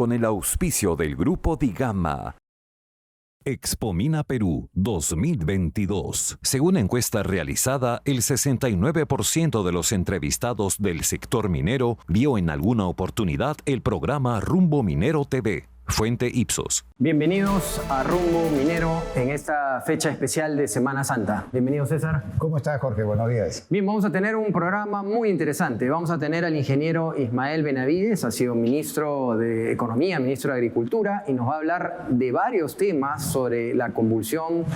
con el auspicio del Grupo Digama. Expomina Perú 2022. Según encuesta realizada, el 69% de los entrevistados del sector minero vio en alguna oportunidad el programa Rumbo Minero TV. Fuente Ipsos. Bienvenidos a Rumbo Minero en esta fecha especial de Semana Santa. Bienvenido, César. ¿Cómo estás, Jorge? Buenos días. Bien, vamos a tener un programa muy interesante. Vamos a tener al ingeniero Ismael Benavides, ha sido ministro de Economía, ministro de Agricultura, y nos va a hablar de varios temas sobre la convulsión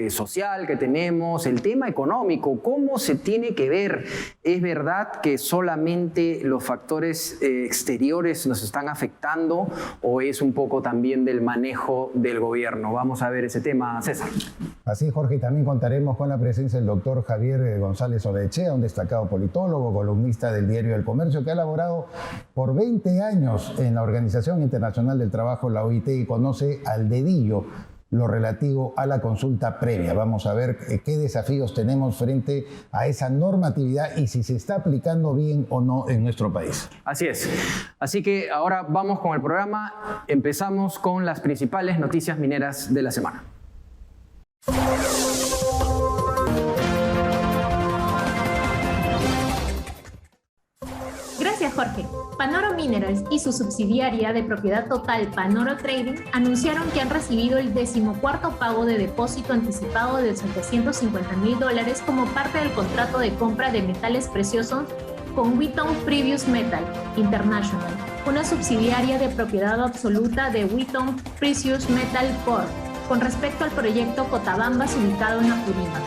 social que tenemos, el tema económico, cómo se tiene que ver. ¿Es verdad que solamente los factores exteriores nos están afectando o es un poco también del manejo del gobierno? Vamos a ver ese tema, César. Así, Jorge, también contaremos con la presencia del doctor Javier González Orechea, un destacado politólogo, columnista del Diario del Comercio, que ha laborado por 20 años en la Organización Internacional del Trabajo, la OIT, y conoce al dedillo lo relativo a la consulta previa. Vamos a ver qué desafíos tenemos frente a esa normatividad y si se está aplicando bien o no en nuestro país. Así es. Así que ahora vamos con el programa. Empezamos con las principales noticias mineras de la semana. Gracias, Jorge. Panoro Minerals y su subsidiaria de propiedad total Panoro Trading anunciaron que han recibido el 14º pago de depósito anticipado de $750,000 como parte del contrato de compra de metales preciosos con Wheaton Precious Metal International, una subsidiaria de propiedad absoluta de Wheaton Precious Metal Corp, con respecto al proyecto Cotabambas ubicado en Apurímac.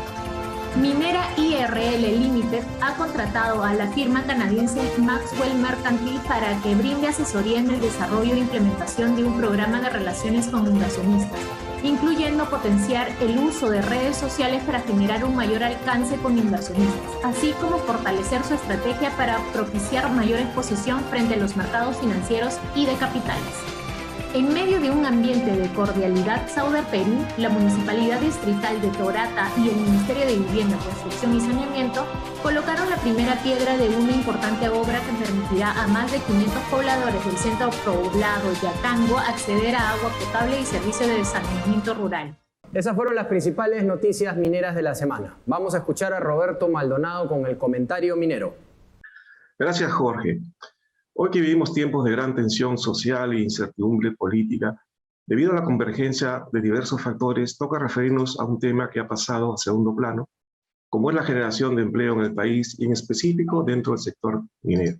Minera IRL Limited ha contratado a la firma canadiense Maxwell Mercantile para que brinde asesoría en el desarrollo e implementación de un programa de relaciones con inversionistas, incluyendo potenciar el uso de redes sociales para generar un mayor alcance con inversionistas, así como fortalecer su estrategia para propiciar mayor exposición frente a los mercados financieros y de capitales. En medio de un ambiente de cordialidad Sauder Perú, la Municipalidad Distrital de Torata y el Ministerio de Vivienda, Construcción y Saneamiento colocaron la primera piedra de una importante obra que permitirá a más de 500 pobladores del centro poblado Yacango acceder a agua potable y servicio de saneamiento rural. Esas fueron las principales noticias mineras de la semana. Vamos a escuchar a Roberto Maldonado con el comentario minero. Gracias, Jorge. Hoy que vivimos tiempos de gran tensión social e incertidumbre política, debido a la convergencia de diversos factores, toca referirnos a un tema que ha pasado a segundo plano, como es la generación de empleo en el país y en específico dentro del sector minero.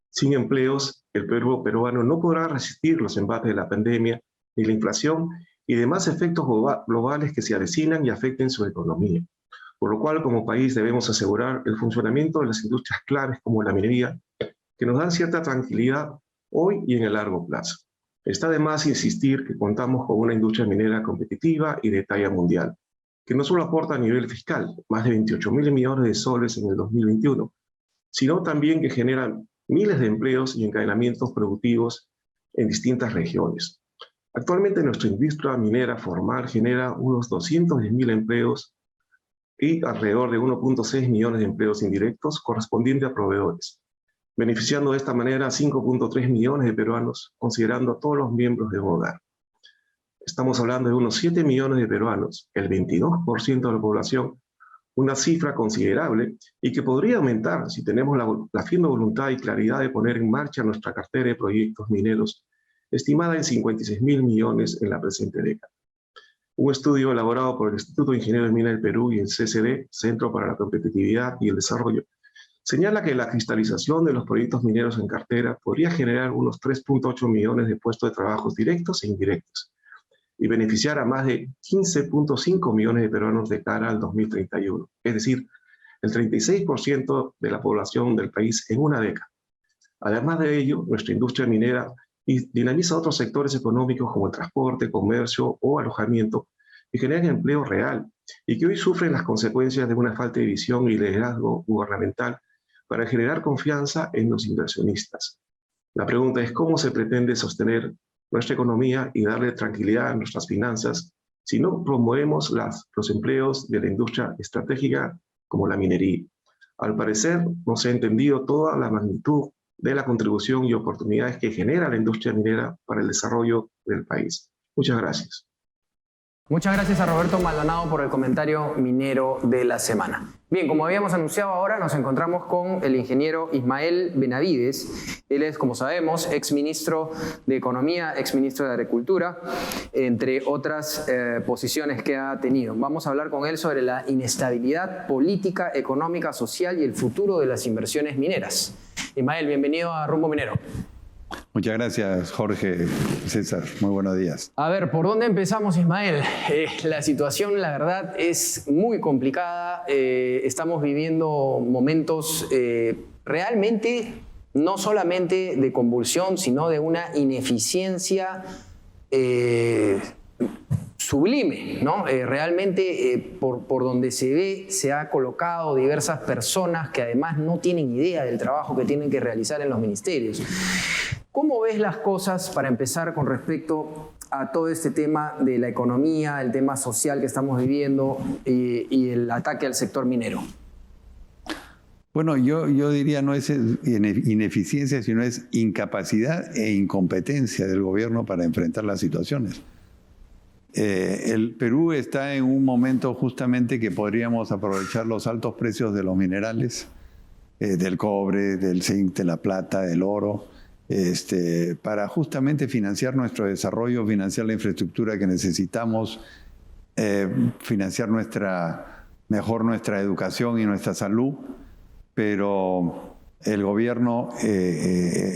Sin empleos, el pueblo peruano no podrá resistir los embates de la pandemia ni la inflación y demás efectos globales que se avecinan y afecten su economía. Por lo cual, como país, debemos asegurar el funcionamiento de las industrias claves como la minería, que nos dan cierta tranquilidad hoy y en el largo plazo. Está de más insistir que contamos con una industria minera competitiva y de talla mundial, que no solo aporta a nivel fiscal más de 28.000 millones de soles en el 2021, sino también que genera miles de empleos y encadenamientos productivos en distintas regiones. Actualmente nuestra industria minera formal genera unos 210.000 empleos y alrededor de 1.6 millones de empleos indirectos correspondientes a proveedores, beneficiando de esta manera a 5.3 millones de peruanos, considerando a todos los miembros de un hogar. Estamos hablando de unos 7 millones de peruanos, el 22% de la población, una cifra considerable y que podría aumentar si tenemos la firme voluntad y claridad de poner en marcha nuestra cartera de proyectos mineros, estimada en 56.000 millones en la presente década. Un estudio elaborado por el Instituto de Ingenieros de Minas del Perú y el CCD, Centro para la Competitividad y el Desarrollo, señala que la cristalización de los proyectos mineros en cartera podría generar unos 3.8 millones de puestos de trabajo directos e indirectos y beneficiar a más de 15.5 millones de peruanos de cara al 2031, es decir, el 36% de la población del país en una década. Además de ello, nuestra industria minera dinamiza otros sectores económicos como el transporte, comercio o alojamiento que generan empleo real y que hoy sufren las consecuencias de una falta de visión y liderazgo gubernamental para generar confianza en los inversionistas. La pregunta es cómo se pretende sostener nuestra economía y darle tranquilidad a nuestras finanzas si no promovemos los empleos de la industria estratégica como la minería. Al parecer, no se ha entendido toda la magnitud de la contribución y oportunidades que genera la industria minera para el desarrollo del país. Muchas gracias. Muchas gracias a Roberto Maldonado por el comentario minero de la semana. Bien, como habíamos anunciado, ahora nos encontramos con el ingeniero Ismael Benavides. Él es, como sabemos, exministro de Economía, exministro de Agricultura, entre otras posiciones que ha tenido. Vamos a hablar con él sobre la inestabilidad política, económica, social y el futuro de las inversiones mineras. Ismael, bienvenido a Rumbo Minero. Muchas gracias, Jorge, César. Muy buenos días. A ver, ¿por dónde empezamos, Ismael? La situación, la verdad, es muy complicada. Estamos viviendo momentos realmente no solamente de convulsión, sino de una ineficiencia sublime, ¿no? Realmente por donde se ve se ha colocado diversas personas que además no tienen idea del trabajo que tienen que realizar en los ministerios. ¿Cómo ves las cosas, para empezar, con respecto a todo este tema de la economía, el tema social que estamos viviendo y el ataque al sector minero? Bueno, yo diría no es ineficiencia, sino es incapacidad e incompetencia del gobierno para enfrentar las situaciones. El Perú está en un momento justamente que podríamos aprovechar los altos precios de los minerales, del cobre, del zinc, de la plata, del oro, para justamente financiar nuestro desarrollo, financiar la infraestructura que necesitamos, financiar mejor nuestra educación y nuestra salud, pero el gobierno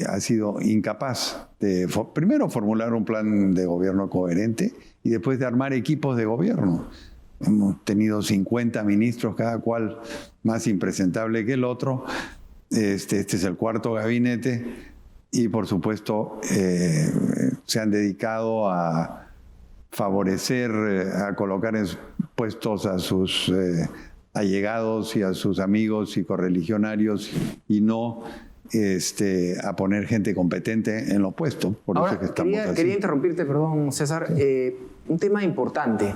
ha sido incapaz de primero formular un plan de gobierno coherente y después de armar equipos de gobierno. Hemos tenido 50 ministros, cada cual más impresentable que el otro. Este es el cuarto gabinete. Y por supuesto se han dedicado a favorecer, a colocar en puestos a sus allegados y a sus amigos y correligionarios y no a poner gente competente en los puestos. Por ahora, eso que estamos quería interrumpirte, perdón, César. Un tema importante.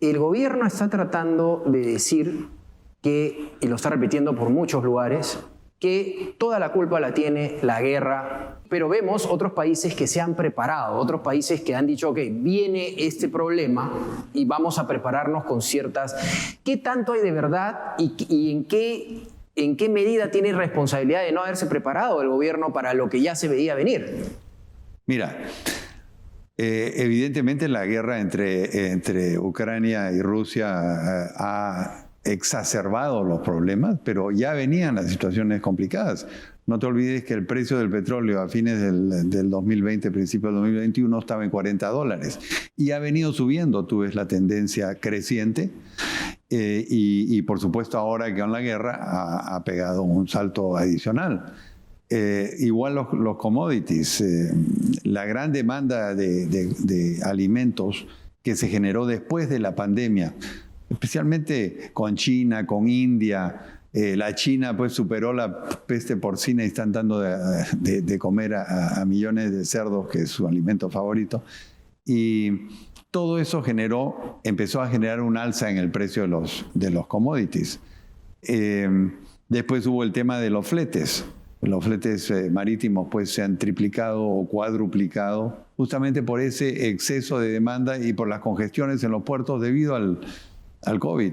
El gobierno está tratando de decir que, y lo está repitiendo por muchos lugares, que toda la culpa la tiene la guerra, pero vemos otros países que se han preparado, otros países que han dicho, ok, viene este problema y vamos a prepararnos con ciertas... ¿Qué tanto hay de verdad y en qué medida tiene responsabilidad de no haberse preparado el gobierno para lo que ya se veía venir? Mira, evidentemente la guerra entre Ucrania y Rusia ha exacerbado los problemas, pero ya venían las situaciones complicadas. No te olvides que el precio del petróleo a fines del 2020, principios del 2021, estaba en $40 y ha venido subiendo. Tú ves la tendencia creciente y por supuesto ahora que con la guerra ha pegado un salto adicional. Igual los commodities, la gran demanda de alimentos que se generó después de la pandemia, especialmente con China, con India. La China pues superó la peste porcina y están dando de comer a millones de cerdos, que es su alimento favorito. Y todo eso empezó a generar un alza en el precio de los commodities. Después hubo el tema de los fletes. Los fletes marítimos pues se han triplicado o cuadruplicado justamente por ese exceso de demanda y por las congestiones en los puertos debido al COVID.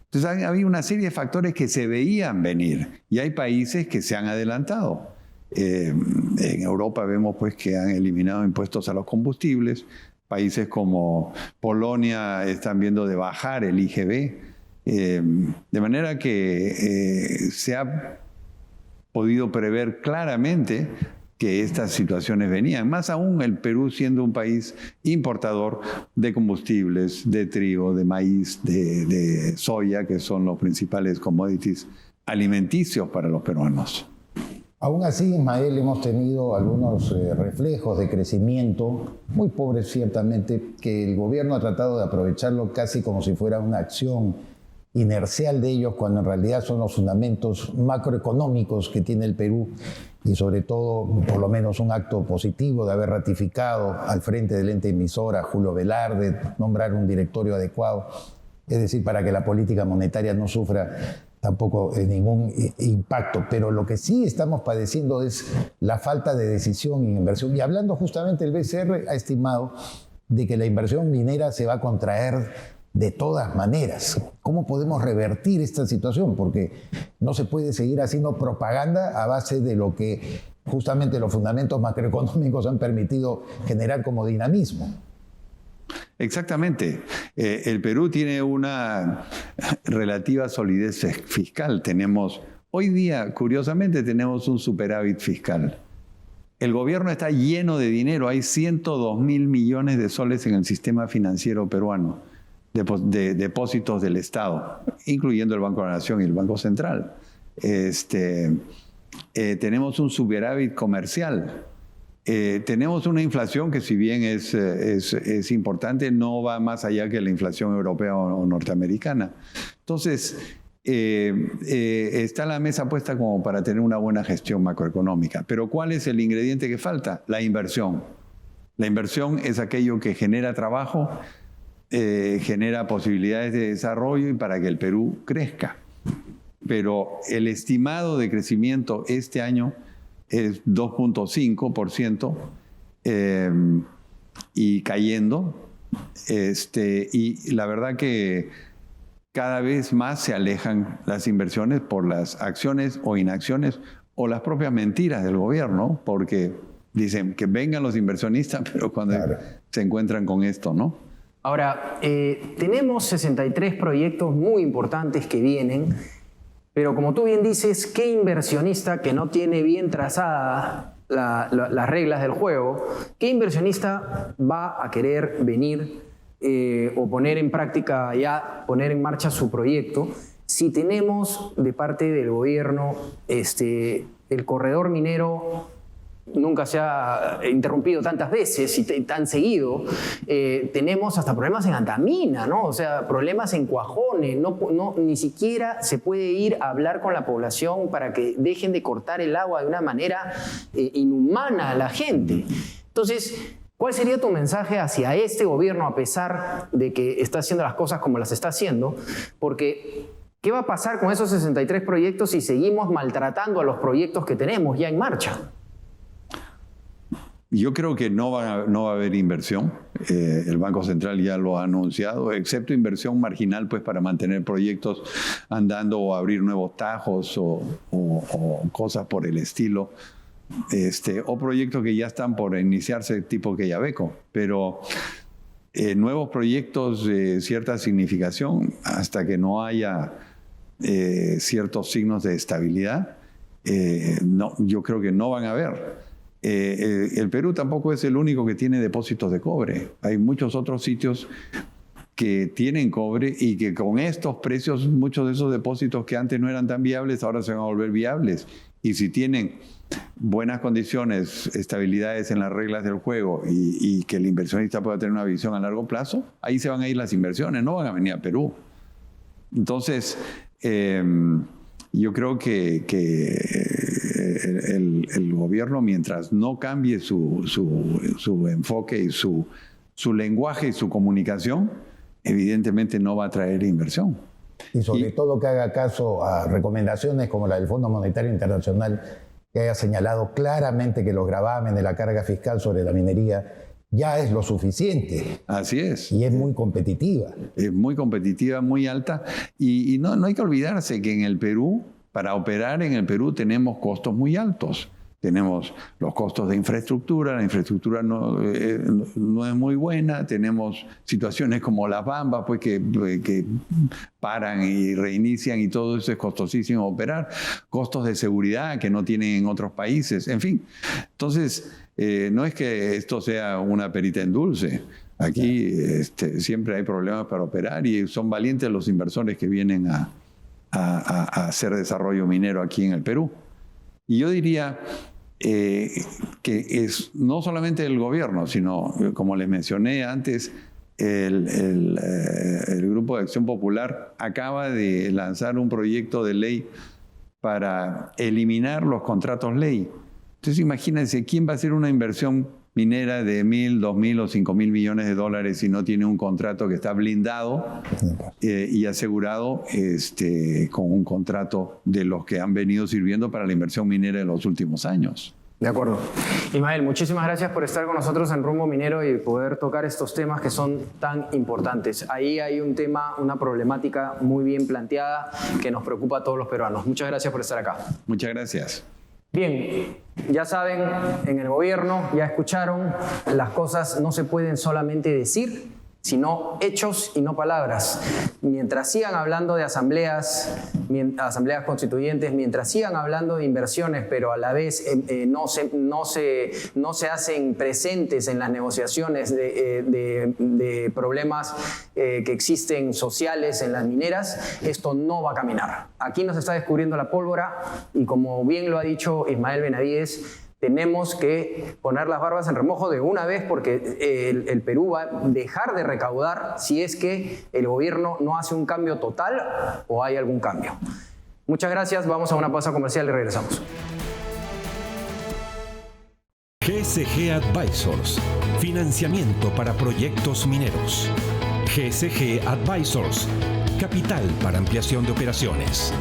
Entonces había una serie de factores que se veían venir y hay países que se han adelantado. En Europa vemos pues que han eliminado impuestos a los combustibles. Países como Polonia están viendo de bajar el IGB. De manera que se ha podido prever claramente que estas situaciones venían. Más aún el Perú siendo un país importador de combustibles, de trigo, de maíz, de soya, que son los principales commodities alimenticios para los peruanos. Aún así, Ismael, hemos tenido algunos reflejos de crecimiento, muy pobres ciertamente, que el gobierno ha tratado de aprovecharlo casi como si fuera una acción inercial de ellos, cuando en realidad son los fundamentos macroeconómicos que tiene el Perú y sobre todo, por lo menos un acto positivo de haber ratificado al frente del ente emisor a Julio Velarde, nombrar un directorio adecuado, es decir, para que la política monetaria no sufra tampoco ningún impacto. Pero lo que sí estamos padeciendo es la falta de decisión en inversión. Y hablando justamente, el BCR ha estimado de que la inversión minera se va a contraer de todas maneras. ¿Cómo podemos revertir esta situación? Porque no se puede seguir haciendo propaganda a base de lo que justamente los fundamentos macroeconómicos han permitido generar como dinamismo. Exactamente. El Perú tiene una relativa solidez fiscal. Hoy día, curiosamente, tenemos un superávit fiscal. El gobierno está lleno de dinero. Hay 102.000 millones de soles en el sistema financiero peruano, de depósitos del Estado, incluyendo el Banco de la Nación y el Banco Central. Tenemos un superávit comercial. Tenemos una inflación que, si bien es importante, no va más allá que la inflación europea o norteamericana. Entonces, está la mesa puesta como para tener una buena gestión macroeconómica. Pero ¿cuál es el ingrediente que falta? La inversión. La inversión es aquello que genera trabajo, genera posibilidades de desarrollo y para que el Perú crezca. Pero el estimado de crecimiento este año es 2.5% y cayendo. Y la verdad que cada vez más se alejan las inversiones por las acciones o inacciones o las propias mentiras del gobierno, porque dicen que vengan los inversionistas, pero cuando se encuentran con esto, ¿no? Ahora, tenemos 63 proyectos muy importantes que vienen, pero como tú bien dices, ¿qué inversionista que no tiene bien trazadas las reglas del juego, qué inversionista va a querer venir o poner en práctica, ya poner en marcha su proyecto, si tenemos de parte del gobierno el corredor minero nunca se ha interrumpido tantas veces y tan seguido? Tenemos hasta problemas en Antamina, ¿no? O sea, problemas en Cuajones. Ni siquiera se puede ir a hablar con la población para que dejen de cortar el agua de una manera inhumana a la gente. Entonces, ¿cuál sería tu mensaje hacia este gobierno, a pesar de que está haciendo las cosas como las está haciendo? Porque ¿qué va a pasar con esos 63 proyectos si seguimos maltratando a los proyectos que tenemos ya en marcha? Yo creo que no va a haber inversión. El Banco Central ya lo ha anunciado, excepto inversión marginal, pues, para mantener proyectos andando o abrir nuevos tajos o cosas por el estilo. O proyectos que ya están por iniciarse, tipo Quellaveco. Pero nuevos proyectos de cierta significación, hasta que no haya ciertos signos de estabilidad, yo creo que no van a haber. El Perú tampoco es el único que tiene depósitos de cobre. Hay muchos otros sitios que tienen cobre y que con estos precios, muchos de esos depósitos que antes no eran tan viables, ahora se van a volver viables. Y si tienen buenas condiciones, estabilidades en las reglas del juego y que el inversionista pueda tener una visión a largo plazo, ahí se van a ir las inversiones, no van a venir a Perú. Entonces, yo creo que el gobierno, mientras no cambie su enfoque y su lenguaje y su comunicación, evidentemente no va a traer inversión. Y sobre todo que haga caso a recomendaciones como la del Fondo Monetario Internacional, que haya señalado claramente que los gravámenes de la carga fiscal sobre la minería ya es lo suficiente. Así es. Y es muy competitiva. Es muy competitiva, muy alta. Y no hay que olvidarse que en el Perú, para operar en el Perú, tenemos costos muy altos. Tenemos los costos de infraestructura, la infraestructura no es muy buena, tenemos situaciones como las Bambas, pues que paran y reinician y todo eso es costosísimo operar, costos de seguridad que no tienen en otros países, en fin. Entonces, no es que esto sea una perita en dulce. Aquí siempre hay problemas para operar y son valientes los inversores que vienen a hacer desarrollo minero aquí en el Perú. Y yo diría que es no solamente el gobierno, sino, como les mencioné antes, el Grupo de Acción Popular acaba de lanzar un proyecto de ley para eliminar los contratos ley. Entonces imagínense, ¿quién va a hacer una inversión minera de 1.000, 2.000 o 5.000 millones de dólares si no tiene un contrato que está blindado y asegurado con un contrato de los que han venido sirviendo para la inversión minera en los últimos años. De acuerdo. Ismael, muchísimas gracias por estar con nosotros en Rumbo Minero y poder tocar estos temas que son tan importantes. Ahí hay un tema, una problemática muy bien planteada que nos preocupa a todos los peruanos. Muchas gracias por estar acá. Muchas gracias. Bien, ya saben, en el gobierno ya escucharon, las cosas no se pueden solamente decir, sino hechos y no palabras. Mientras sigan hablando de asambleas constituyentes, mientras sigan hablando de inversiones, pero a la vez no se hacen presentes en las negociaciones de problemas que existen sociales en las mineras, esto no va a caminar. Aquí nos está descubriendo la pólvora y como bien lo ha dicho Ismael Benavides, tenemos que poner las barbas en remojo de una vez porque el Perú va a dejar de recaudar si es que el gobierno no hace un cambio total o hay algún cambio. Muchas gracias, vamos a una pausa comercial y regresamos. GSG Advisors, financiamiento para proyectos mineros. GSG Advisors, capital para ampliación de operaciones.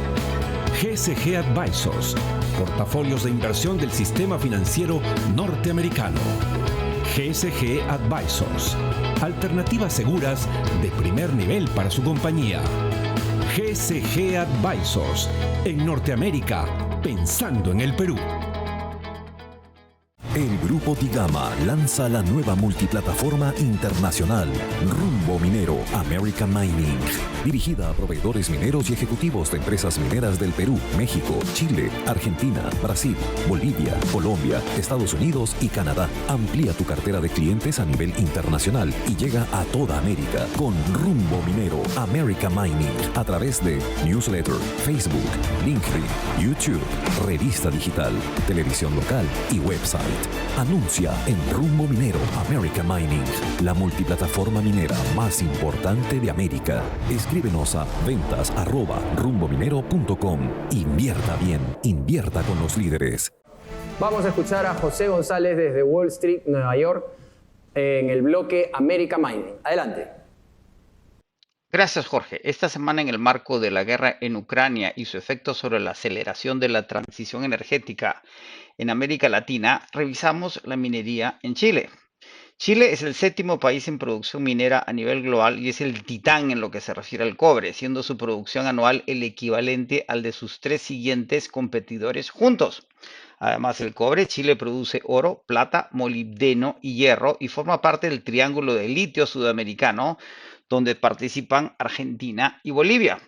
GSG Advisors, portafolios de inversión del sistema financiero norteamericano. GSG Advisors, alternativas seguras de primer nivel para su compañía. GSG Advisors, en Norteamérica, pensando en el Perú. El Grupo Digama lanza la nueva multiplataforma internacional Rumbo Minero American Mining, dirigida a proveedores mineros y ejecutivos de empresas mineras del Perú, México, Chile, Argentina, Brasil, Bolivia, Colombia, Estados Unidos y Canadá. Amplía tu cartera de clientes a nivel internacional y llega a toda América con Rumbo Minero American Mining a través de newsletter, Facebook, LinkedIn, YouTube, revista digital, televisión local y website. Anuncia en Rumbo Minero American Mining, la multiplataforma minera más importante de América. Escríbenos a ventas@rumbominero.com. Invierta bien, invierta con los líderes. Vamos a escuchar a José González desde Wall Street, Nueva York, en el bloque American Mining. Adelante. Gracias, Jorge. Esta semana, en el marco de la guerra en Ucrania y su efecto sobre la aceleración de la transición energética en América Latina, revisamos la minería en Chile. Chile es el séptimo país en producción minera a nivel global y es el titán en lo que se refiere al cobre, siendo su producción anual el equivalente al de sus tres siguientes competidores juntos. Además del cobre, Chile produce oro, plata, molibdeno y hierro y forma parte del triángulo de litio sudamericano, donde participan Argentina y Bolivia.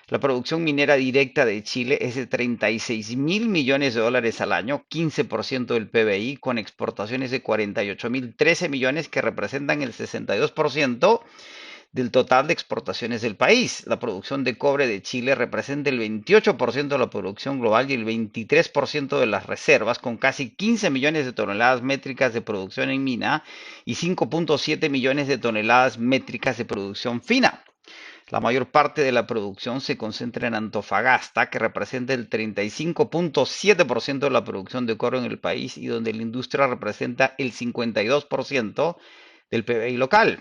La producción minera directa de Chile es de 36.000 millones de dólares al año, 15% del PBI, con exportaciones de 48.013 millones que representan el 62% del total de exportaciones del país. La producción de cobre de Chile representa el 28% de la producción global y el 23% de las reservas, con casi 15 millones de toneladas métricas de producción en mina y 5.7 millones de toneladas métricas de producción fina. La mayor parte de la producción se concentra en Antofagasta, que representa el 35.7% de la producción de cobre en el país y donde la industria representa el 52% del PBI local.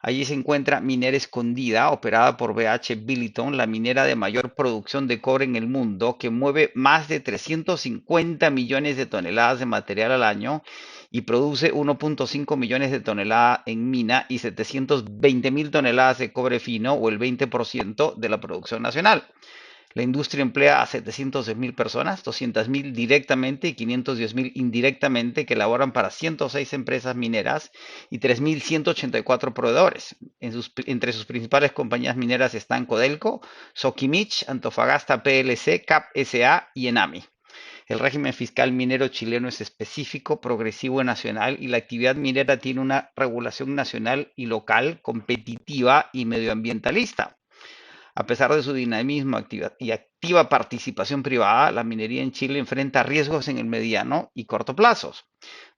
Allí se encuentra Minera Escondida, operada por BH Billiton, la minera de mayor producción de cobre en el mundo, que mueve más de 350 millones de toneladas de material al año y produce 1.5 millones de toneladas en mina y 720.000 toneladas de cobre fino, o el 20% de la producción nacional. La industria emplea a 710.000 personas, 200.000 directamente y 510.000 indirectamente, que laboran para 106 empresas mineras y 3.184 proveedores. Entre sus principales compañías mineras están Codelco, Soquimich, Antofagasta PLC, CAP SA y Enami. El régimen fiscal minero chileno es específico, progresivo y nacional, y la actividad minera tiene una regulación nacional y local, competitiva y medioambientalista. A pesar de su dinamismo y activa participación privada, la minería en Chile enfrenta riesgos en el mediano y corto plazos.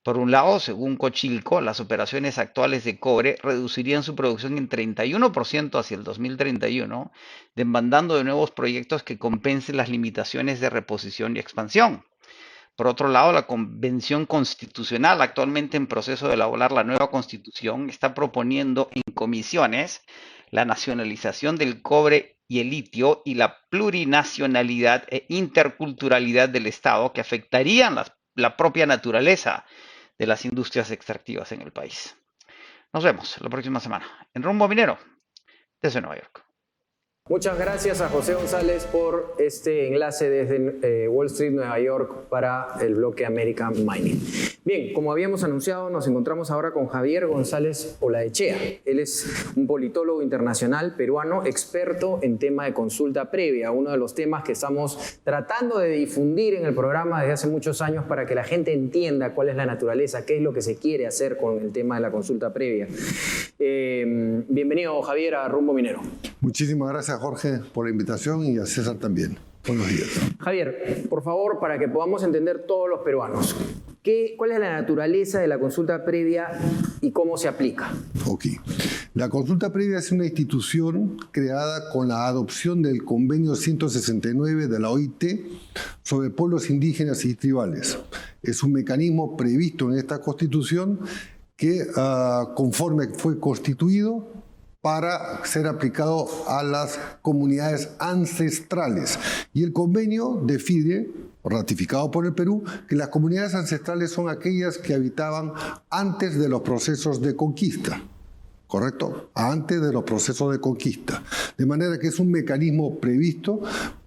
Por un lado, según Cochilco, las operaciones actuales de cobre reducirían su producción en 31% hacia el 2031, demandando de nuevos proyectos que compensen las limitaciones de reposición y expansión. Por otro lado, la Convención Constitucional, actualmente en proceso de elaborar la nueva Constitución, está proponiendo en comisiones la nacionalización del cobre y el litio y la plurinacionalidad e interculturalidad del Estado, que afectarían la propia naturaleza de las industrias extractivas en el país. Nos vemos la próxima semana en Rumbo Minero desde Nueva York. Muchas gracias a José González por este enlace desde Wall Street, Nueva York, para el bloque American Mining. Bien, como habíamos anunciado, nos encontramos ahora con Javier González Olaechea. Él es un politólogo internacional peruano, experto en tema de consulta previa, uno de los temas que estamos tratando de difundir en el programa desde hace muchos años para que la gente entienda cuál es la naturaleza, qué es lo que se quiere hacer con el tema de la consulta previa. Bienvenido, Javier, a Rumbo Minero. Muchísimas gracias, Jorge, por la invitación, y a César también. Buenos días. Javier, por favor, para que podamos entender todos los peruanos, ¿cuál es la naturaleza de la consulta previa y cómo se aplica? Ok. La consulta previa es una institución creada con la adopción del Convenio 169 de la OIT sobre pueblos indígenas y tribales. Es un mecanismo previsto en esta Constitución que, conforme fue constituido, para ser aplicado a las comunidades ancestrales. Y el convenio define, ratificado por el Perú, que las comunidades ancestrales son aquellas que habitaban antes de los procesos de conquista. ¿Correcto? Antes de los procesos de conquista. De manera que es un mecanismo previsto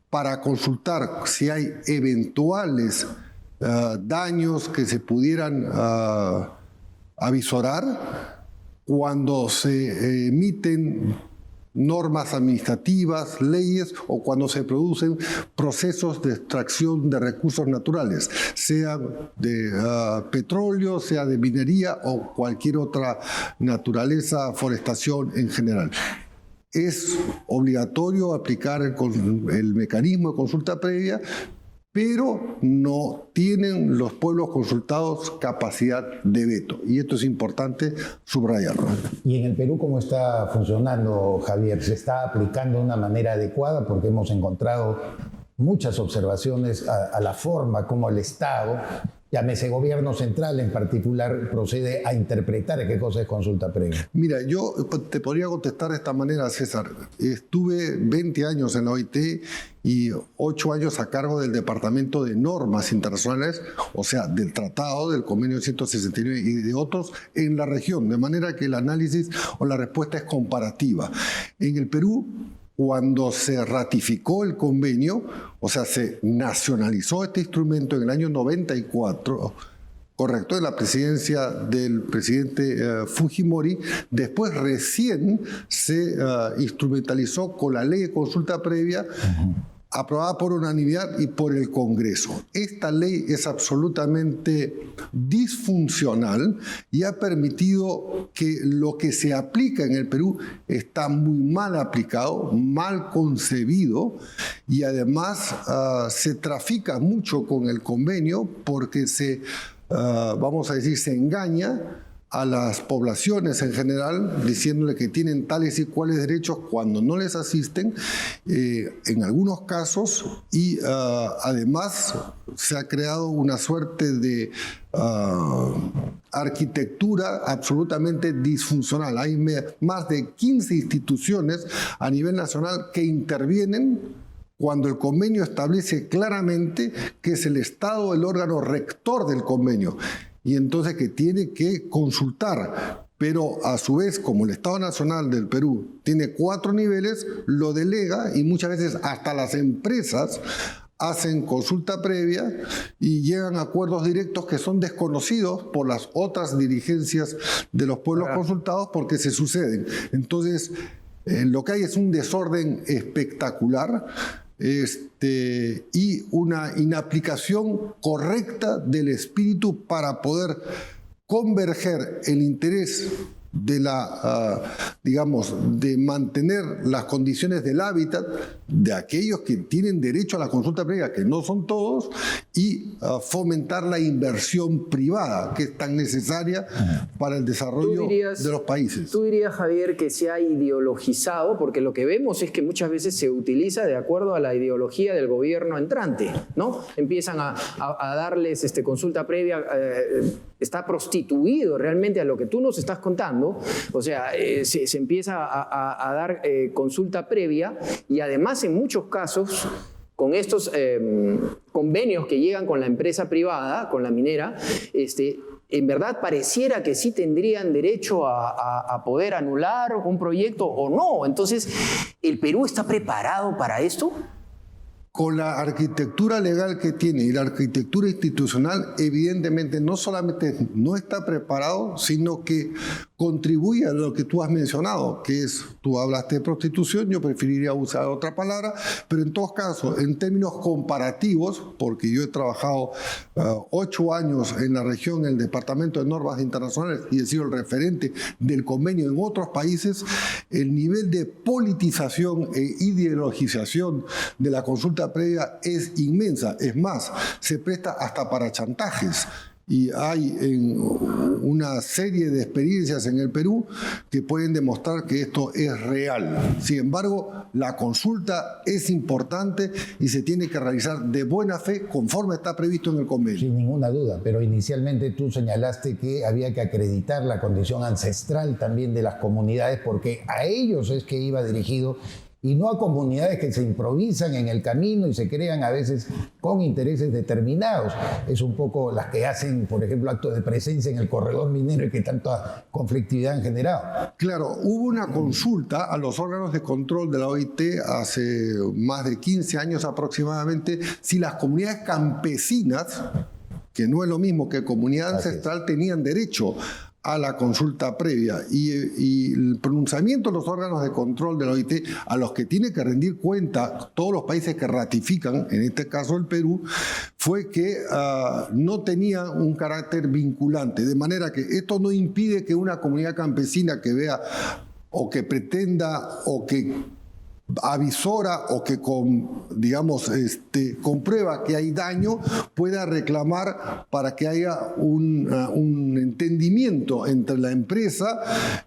para consultar si hay eventuales daños que se pudieran avisorar cuando se emiten normas administrativas, leyes, o cuando se producen procesos de extracción de recursos naturales, sea de petróleo, sea de minería o cualquier otra naturaleza, forestación en general. Es obligatorio aplicar el mecanismo de consulta previa, pero no tienen los pueblos consultados capacidad de veto. Y esto es importante subrayarlo. ¿Y en el Perú cómo está funcionando, Javier? ¿Se está aplicando de una manera adecuada? Porque hemos encontrado muchas observaciones a la forma como el Estado, llámese gobierno central en particular, procede a interpretar qué cosa es consulta previa. Mira, yo te podría contestar de esta manera, César. Estuve 20 años en la OIT y 8 años a cargo del Departamento de Normas Internacionales, o sea, del Tratado, del Convenio 169 y de otros en la región, de manera que el análisis o la respuesta es comparativa. En el Perú, cuando se ratificó el convenio, o sea, se nacionalizó este instrumento en el año 94, correcto, en la presidencia del presidente Fujimori, después recién se instrumentalizó con la ley de consulta previa, aprobada por unanimidad y por el Congreso. Esta ley es absolutamente disfuncional y ha permitido que lo que se aplica en el Perú está muy mal aplicado, mal concebido, y además se trafica mucho con el convenio porque vamos a decir, se engaña a las poblaciones en general, diciéndole que tienen tales y cuales derechos cuando no les asisten, en algunos casos, y además se ha creado una suerte de arquitectura absolutamente disfuncional. Hay más de 15 instituciones a nivel nacional que intervienen cuando el convenio establece claramente que es el Estado el órgano rector del convenio, y entonces que tiene que consultar. Pero a su vez, como el Estado Nacional del Perú tiene 4 niveles, lo delega, y muchas veces hasta las empresas hacen consulta previa y llegan a acuerdos directos que son desconocidos por las otras dirigencias de los pueblos consultados porque se suceden. Entonces, lo que hay es un desorden espectacular, y una inaplicación correcta del espíritu para poder converger el interés de de mantener las condiciones del hábitat de aquellos que tienen derecho a la consulta previa, que no son todos, y fomentar la inversión privada, que es tan necesaria para el desarrollo de los países. ¿Tú dirías, Javier, que se ha ideologizado? Porque lo que vemos es que muchas veces se utiliza de acuerdo a la ideología del gobierno entrante, ¿no? Empiezan a darles consulta previa, está prostituido realmente a lo que tú nos estás contando, o sea, se empieza a dar consulta previa y además en muchos casos con estos convenios que llegan con la empresa privada, con la minera, en verdad pareciera que sí tendrían derecho a poder anular un proyecto o no. Entonces, ¿el Perú está preparado para esto? Con la arquitectura legal que tiene y la arquitectura institucional, evidentemente no solamente no está preparado, sino que contribuye a lo que tú has mencionado, que es, tú hablaste de prostitución, yo preferiría usar otra palabra, pero en todos casos, en términos comparativos, porque yo he trabajado 8 años en la región, en el Departamento de Normas Internacionales, y he sido el referente del convenio en otros países, el nivel de politización e ideologización de la consulta previa es inmensa. Es más, se presta hasta para chantajes. Y hay una serie de experiencias en el Perú que pueden demostrar que esto es real. Sin embargo, la consulta es importante y se tiene que realizar de buena fe conforme está previsto en el convenio. Sin ninguna duda, pero inicialmente tú señalaste que había que acreditar la condición ancestral también de las comunidades porque a ellos es que iba dirigido y no a comunidades que se improvisan en el camino y se crean a veces con intereses determinados. Es un poco las que hacen, por ejemplo, actos de presencia en el corredor minero y que tanta conflictividad han generado. Claro, hubo una consulta a los órganos de control de la OIT hace más de 15 años aproximadamente, si las comunidades campesinas, que no es lo mismo que comunidad ancestral, tenían derecho a la consulta previa y el pronunciamiento de los órganos de control de la OIT a los que tiene que rendir cuenta todos los países que ratifican, en este caso el Perú, fue que no tenía un carácter vinculante, de manera que esto no impide que una comunidad campesina que vea o que pretenda o que avisora o que comprueba que hay daño, pueda reclamar para que haya un entendimiento entre la empresa,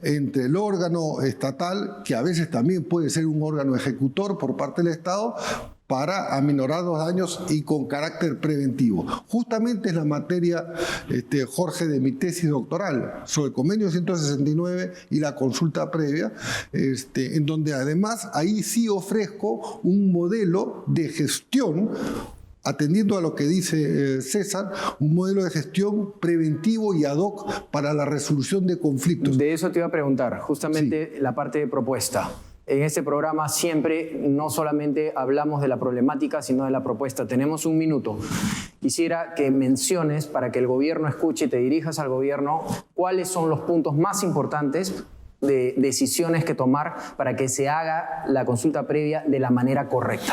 entre el órgano estatal, que a veces también puede ser un órgano ejecutor por parte del Estado, para aminorar los daños y con carácter preventivo. Justamente es la materia, Jorge, de mi tesis doctoral sobre el convenio 169 y la consulta previa, en donde además ahí sí ofrezco un modelo de gestión, atendiendo a lo que dice César, un modelo de gestión preventivo y ad hoc para la resolución de conflictos. De eso te iba a preguntar, justamente sí. La parte de propuesta. En este programa siempre no solamente hablamos de la problemática, sino de la propuesta. Tenemos un minuto. Quisiera que menciones, para que el gobierno escuche y te dirijas al gobierno, cuáles son los puntos más importantes de decisiones que tomar para que se haga la consulta previa de la manera correcta.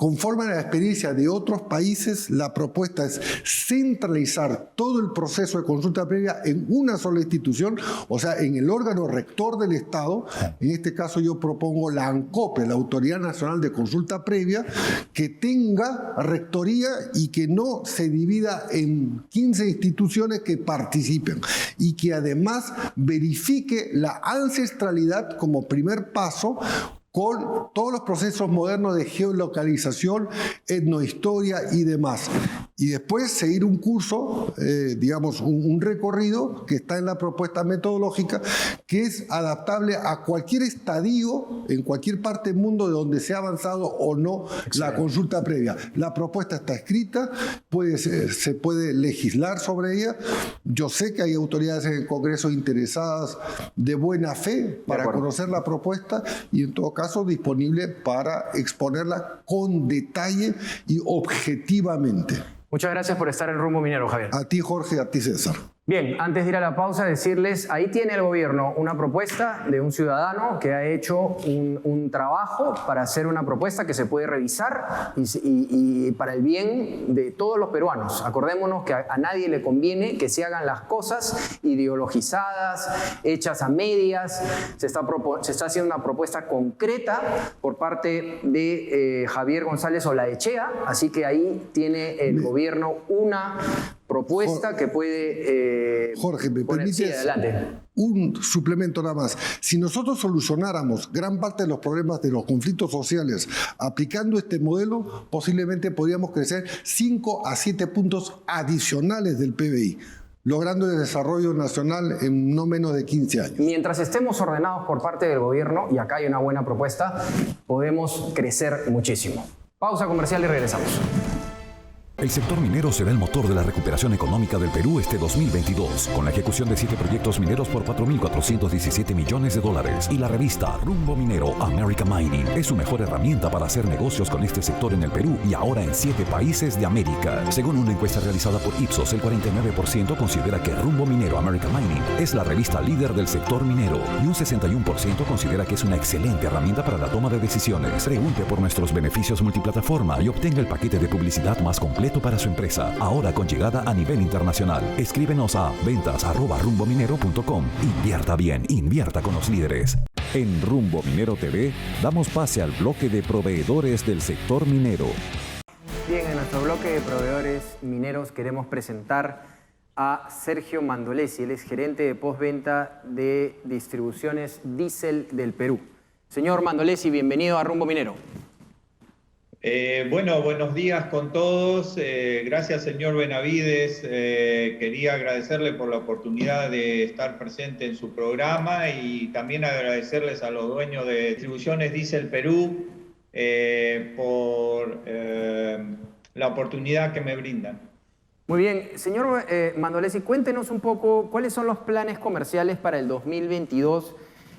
Conforme a la experiencia de otros países, la propuesta es centralizar todo el proceso de consulta previa en una sola institución, o sea, en el órgano rector del Estado. En este caso yo propongo la ANCOPE, la Autoridad Nacional de Consulta Previa, que tenga rectoría y que no se divida en 15 instituciones que participen y que además verifique la ancestralidad como primer paso, con todos los procesos modernos de geolocalización, etnohistoria y demás. Y después seguir un curso, un recorrido que está en la propuesta metodológica, que es adaptable a cualquier estadio, en cualquier parte del mundo de donde se ha avanzado o no la consulta previa. La propuesta está escrita, se puede legislar sobre ella. Yo sé que hay autoridades en el Congreso interesadas de buena fe para conocer la propuesta y en todo caso disponible para exponerla con detalle y objetivamente. Muchas gracias por estar en Rumbo Minero, Javier. A ti, Jorge, a ti, César. Bien, antes de ir a la pausa, decirles, ahí tiene el gobierno una propuesta de un ciudadano que ha hecho un trabajo para hacer una propuesta que se puede revisar y para el bien de todos los peruanos. Acordémonos que a nadie le conviene que se hagan las cosas ideologizadas, hechas a medias. Se está haciendo una propuesta concreta por parte de Javier González Olaechea, así que ahí tiene el gobierno una propuesta que puede Jorge, ¿me permites adelante? Un suplemento nada más? Si nosotros solucionáramos gran parte de los problemas de los conflictos sociales aplicando este modelo, posiblemente podríamos crecer 5 a 7 puntos adicionales del PBI, logrando el desarrollo nacional en no menos de 15 años. Mientras estemos ordenados por parte del gobierno, y acá hay una buena propuesta, podemos crecer muchísimo. Pausa comercial y regresamos. El sector minero será el motor de la recuperación económica del Perú este 2022, con la ejecución de 7 proyectos mineros por $4.417 millones. Y la revista Rumbo Minero America Mining es su mejor herramienta para hacer negocios con este sector en el Perú y ahora en 7 países de América. Según una encuesta realizada por Ipsos, el 49% considera que Rumbo Minero America Mining es la revista líder del sector minero y un 61% considera que es una excelente herramienta para la toma de decisiones. Pregunte por nuestros beneficios multiplataforma y obtenga el paquete de publicidad más completo para su empresa, ahora con llegada a nivel internacional. Escríbenos a ventas@rumbominero.com. Invierta bien, invierta con los líderes. En Rumbo Minero TV damos pase al bloque de proveedores del sector minero. Bien, en nuestro bloque de proveedores mineros queremos presentar a Sergio Mandolesi. Él es gerente de postventa de Distribuciones Diesel del Perú. Señor Mandolesi, bienvenido a Rumbo Minero. Bueno, buenos días con todos. Gracias, señor Benavides. Quería agradecerle por la oportunidad de estar presente en su programa y también agradecerles a los dueños de Distribuciones Diesel Perú por la oportunidad que me brindan. Muy bien. Señor Mandolesi, cuéntenos un poco cuáles son los planes comerciales para el 2022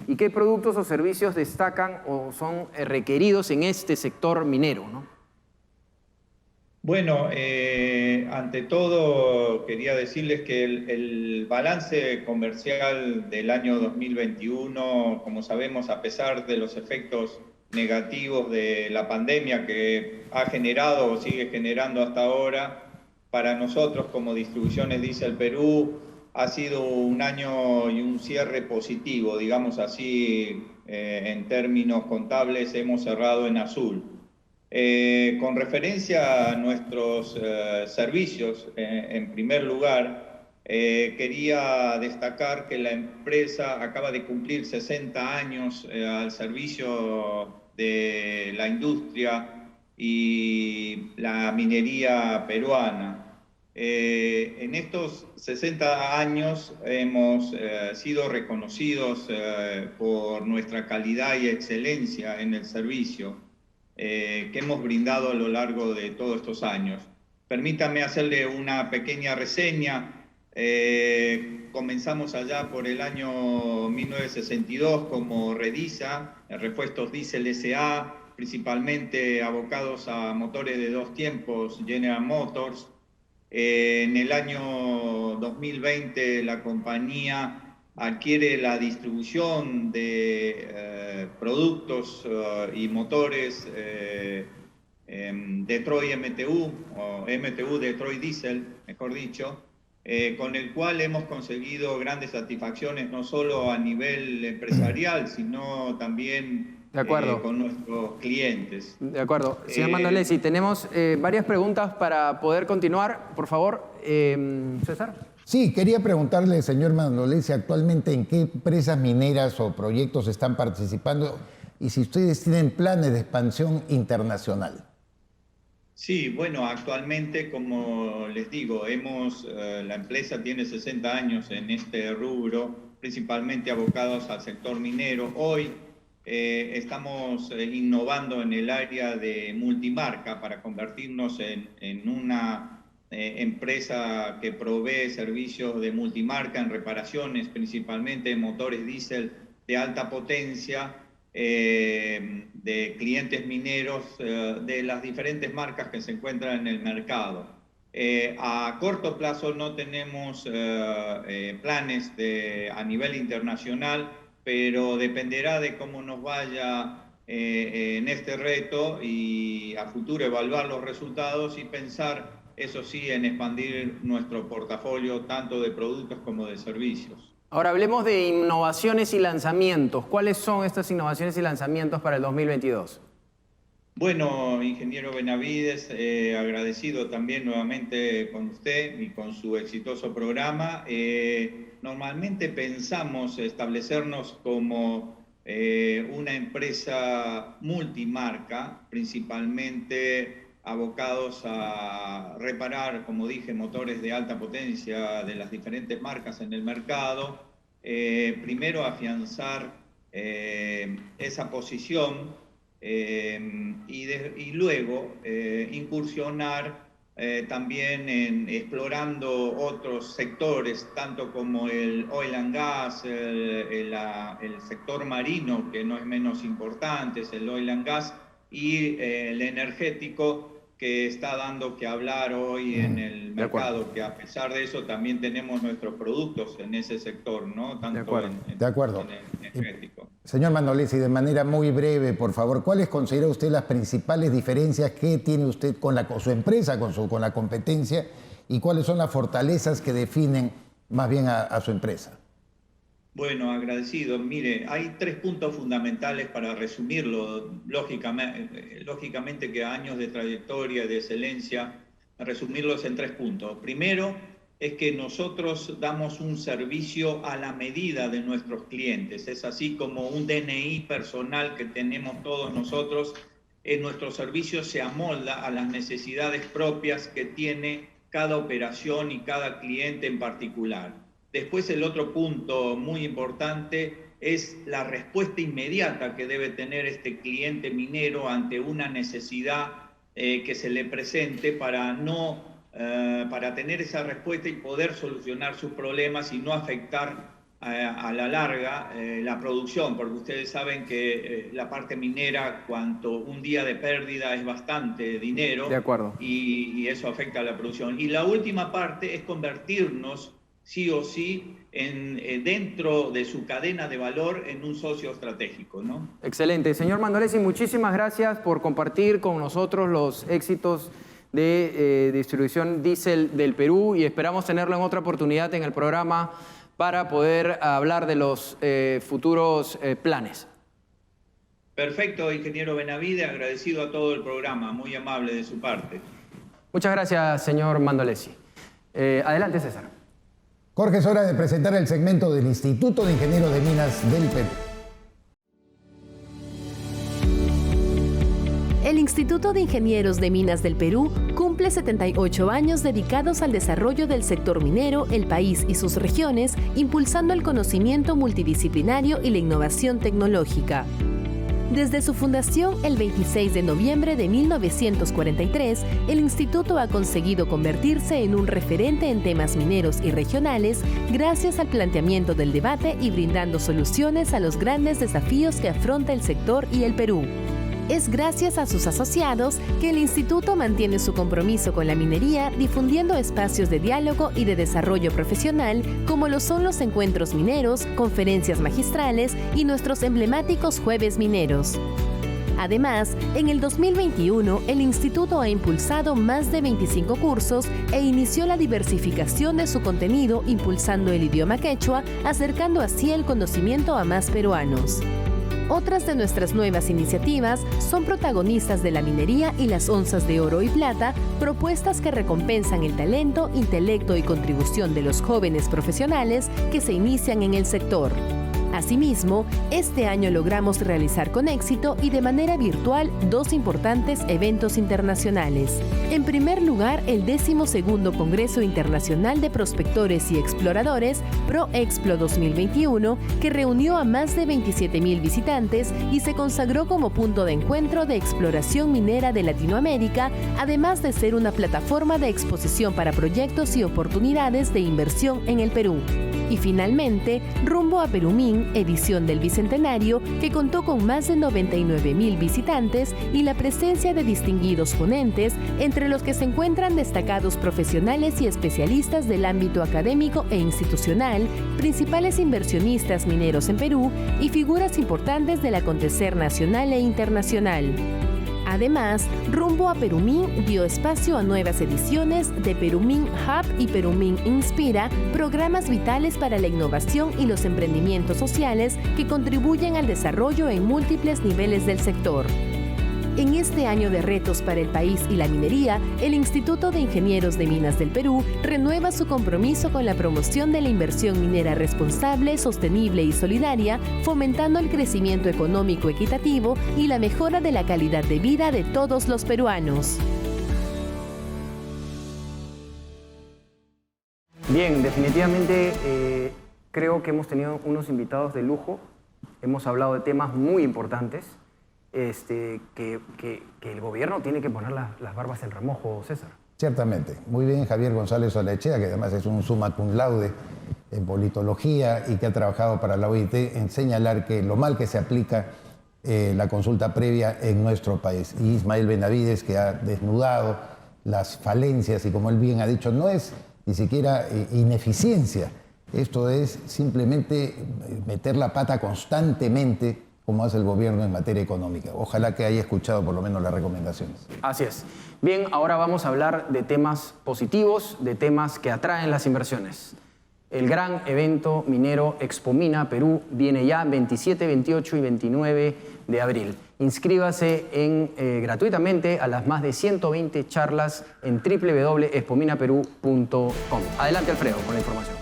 y qué productos o servicios destacan o son requeridos en este sector minero, ¿no? Bueno, ante todo quería decirles que el balance comercial del año 2021, como sabemos, a pesar de los efectos negativos de la pandemia que ha generado o sigue generando hasta ahora, para nosotros como Distribuciones Diesel Perú ha sido un año y un cierre positivo, digamos así, en términos contables hemos cerrado en azul. Con referencia a nuestros servicios, en primer lugar, quería destacar que la empresa acaba de cumplir 60 años al servicio de la industria y la minería peruana. En estos 60 años hemos sido reconocidos por nuestra calidad y excelencia en el servicio que hemos brindado a lo largo de todos estos años. Permítame hacerle una pequeña reseña. Comenzamos allá por el año 1962 como Redisa, Repuestos Diesel S.A., principalmente abocados a motores de 2 tiempos, General Motors. En el año 2020 la compañía adquiere la distribución de productos y motores Detroit MTU, o MTU Detroit Diesel, mejor dicho, con el cual hemos conseguido grandes satisfacciones no solo a nivel empresarial, sino también con nuestros clientes. De acuerdo. Señor Mandolesi, tenemos varias preguntas para poder continuar. Por favor, César. Sí, quería preguntarle, señor Mandolesi, actualmente en qué empresas mineras o proyectos están participando y si ustedes tienen planes de expansión internacional. Sí, bueno, actualmente, como les digo, la empresa tiene 60 años en este rubro, principalmente abocados al sector minero. Hoy estamos innovando en el área de multimarca para convertirnos en una empresa que provee servicios de multimarca en reparaciones, principalmente en motores diésel de alta potencia, de clientes mineros de las diferentes marcas que se encuentran en el mercado. A corto plazo no tenemos planes a nivel internacional, pero dependerá de cómo nos vaya en este reto y a futuro evaluar los resultados y pensar, eso sí, en expandir nuestro portafolio tanto de productos como de servicios. Ahora hablemos de innovaciones y lanzamientos. ¿Cuáles son estas innovaciones y lanzamientos para el 2022? Bueno, ingeniero Benavides, agradecido también nuevamente con usted y con su exitoso programa. Normalmente pensamos establecernos como una empresa multimarca, principalmente abocados a reparar, como dije, motores de alta potencia de las diferentes marcas en el mercado. Primero afianzar esa posición y luego incursionar también en explorando otros sectores, tanto como el oil and gas, el sector marino, que no es menos importante, es el oil and gas, y el energético, que está dando que hablar hoy en el mercado, que a pesar de eso también tenemos nuestros productos en ese sector, ¿no? Tanto de acuerdo. En el energético. Señor Mandolesi, de manera muy breve, por favor, ¿cuáles considera usted las principales diferencias que tiene usted con su empresa, con la competencia, y cuáles son las fortalezas que definen más bien a su empresa? Bueno, agradecido. Mire, hay 3 puntos fundamentales para resumirlo. Lógicamente que años de trayectoria, de excelencia, resumirlos en 3 puntos. Primero, es que nosotros damos un servicio a la medida de nuestros clientes. Es así como un DNI personal que tenemos todos nosotros. Nuestro servicio se amolda a las necesidades propias que tiene cada operación y cada cliente en particular. Después, el otro punto muy importante es la respuesta inmediata que debe tener este cliente minero ante una necesidad que se le presente para tener esa respuesta y poder solucionar sus problemas y no afectar a la larga la producción, porque ustedes saben que la parte minera, un día de pérdida es bastante dinero. De acuerdo. Y eso afecta a la producción. Y la última parte es convertirnos sí o sí dentro de su cadena de valor en un socio estratégico, ¿no? Excelente. Señor Mandolesi, muchísimas gracias por compartir con nosotros los éxitos de distribución diésel del Perú, y esperamos tenerlo en otra oportunidad en el programa para poder hablar de los futuros planes. Perfecto, ingeniero Benavides, agradecido a todo el programa, muy amable de su parte. Muchas gracias, señor Mandolesi. Adelante, César. Jorge, es hora de presentar el segmento del Instituto de Ingenieros de Minas del Perú. El Instituto de Ingenieros de Minas del Perú cumple 78 años dedicados al desarrollo del sector minero, el país y sus regiones, impulsando el conocimiento multidisciplinario y la innovación tecnológica. Desde su fundación el 26 de noviembre de 1943, el instituto ha conseguido convertirse en un referente en temas mineros y regionales gracias al planteamiento del debate y brindando soluciones a los grandes desafíos que afronta el sector y el Perú. Es gracias a sus asociados que el instituto mantiene su compromiso con la minería, difundiendo espacios de diálogo y de desarrollo profesional, como lo son los encuentros mineros, conferencias magistrales y nuestros emblemáticos jueves mineros. Además, en el 2021, el instituto ha impulsado más de 25 cursos e inició la diversificación de su contenido, impulsando el idioma quechua, acercando así el conocimiento a más peruanos. Otras de nuestras nuevas iniciativas son protagonistas de la minería y las onzas de oro y plata, propuestas que recompensan el talento, intelecto y contribución de los jóvenes profesionales que se inician en el sector. Asimismo, este año logramos realizar con éxito y de manera virtual 2 importantes eventos internacionales. En primer lugar, el 12º Congreso Internacional de Prospectores y Exploradores, ProExplo 2021, que reunió a más de 27.000 visitantes y se consagró como punto de encuentro de exploración minera de Latinoamérica, además de ser una plataforma de exposición para proyectos y oportunidades de inversión en el Perú. Y finalmente, Rumbo a Perumín, edición del Bicentenario, que contó con más de 99,000 visitantes y la presencia de distinguidos ponentes, entre los que se encuentran destacados profesionales y especialistas del ámbito académico e institucional, principales inversionistas mineros en Perú y figuras importantes del acontecer nacional e internacional. Además, Rumbo a Perumín dio espacio a nuevas ediciones de Perumín Hub y Perumín Inspira, programas vitales para la innovación y los emprendimientos sociales que contribuyen al desarrollo en múltiples niveles del sector. En este año de retos para el país y la minería, el Instituto de Ingenieros de Minas del Perú renueva su compromiso con la promoción de la inversión minera responsable, sostenible y solidaria, fomentando el crecimiento económico equitativo y la mejora de la calidad de vida de todos los peruanos. Bien, definitivamente creo que hemos tenido unos invitados de lujo. Hemos hablado de temas muy importantes. Que el gobierno tiene que poner las barbas en remojo, César. Ciertamente. Muy bien, Javier González Olaechea, que además es un summa cum laude en politología y que ha trabajado para la OIT en señalar que lo mal que se aplica la consulta previa en nuestro país. Y Ismael Benavides, que ha desnudado las falencias y, como él bien ha dicho, no es ni siquiera ineficiencia. Esto es simplemente meter la pata constantemente, como hace el gobierno en materia económica. Ojalá que haya escuchado por lo menos las recomendaciones. Así es. Bien, ahora vamos a hablar de temas positivos, de temas que atraen las inversiones. El gran evento minero Expomina Perú viene ya 27, 28 y 29 de abril. Inscríbase gratuitamente a las más de 120 charlas en www.expominaperú.com. Adelante, Alfredo, con la información.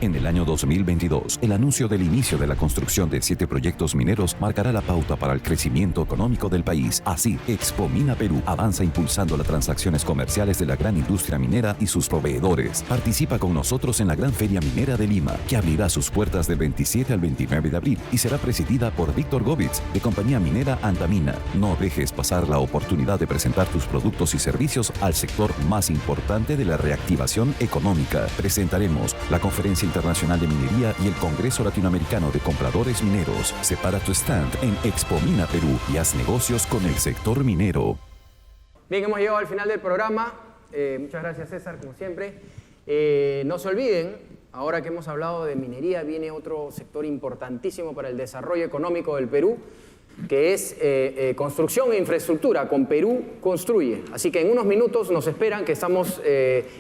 En el año 2022, el anuncio del inicio de la construcción de 7 proyectos mineros marcará la pauta para el crecimiento económico del país. Así, Expomina Perú avanza impulsando las transacciones comerciales de la gran industria minera y sus proveedores. Participa con nosotros en la Gran Feria Minera de Lima, que abrirá sus puertas del 27 al 29 de abril y será presidida por Víctor Govitz, de compañía minera Antamina. No dejes pasar la oportunidad de presentar tus productos y servicios al sector más importante de la reactivación económica. Presentaremos la Conferencia Internacional de Minería y el Congreso Latinoamericano de Compradores Mineros. Separa tu stand en Expomina Perú y haz negocios con el sector minero. Bien, hemos llegado al final del programa. Muchas gracias, César, como siempre. No se olviden, ahora que hemos hablado de minería, viene otro sector importantísimo para el desarrollo económico del Perú, que es construcción e infraestructura, con Perú Construye. Así que en unos minutos nos esperan, que estamos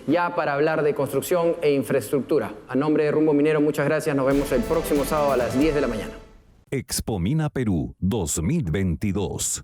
ya para hablar de construcción e infraestructura. A nombre de Rumbo Minero, muchas gracias. Nos vemos el próximo sábado a las 10 de la mañana. Expomina Perú 2022.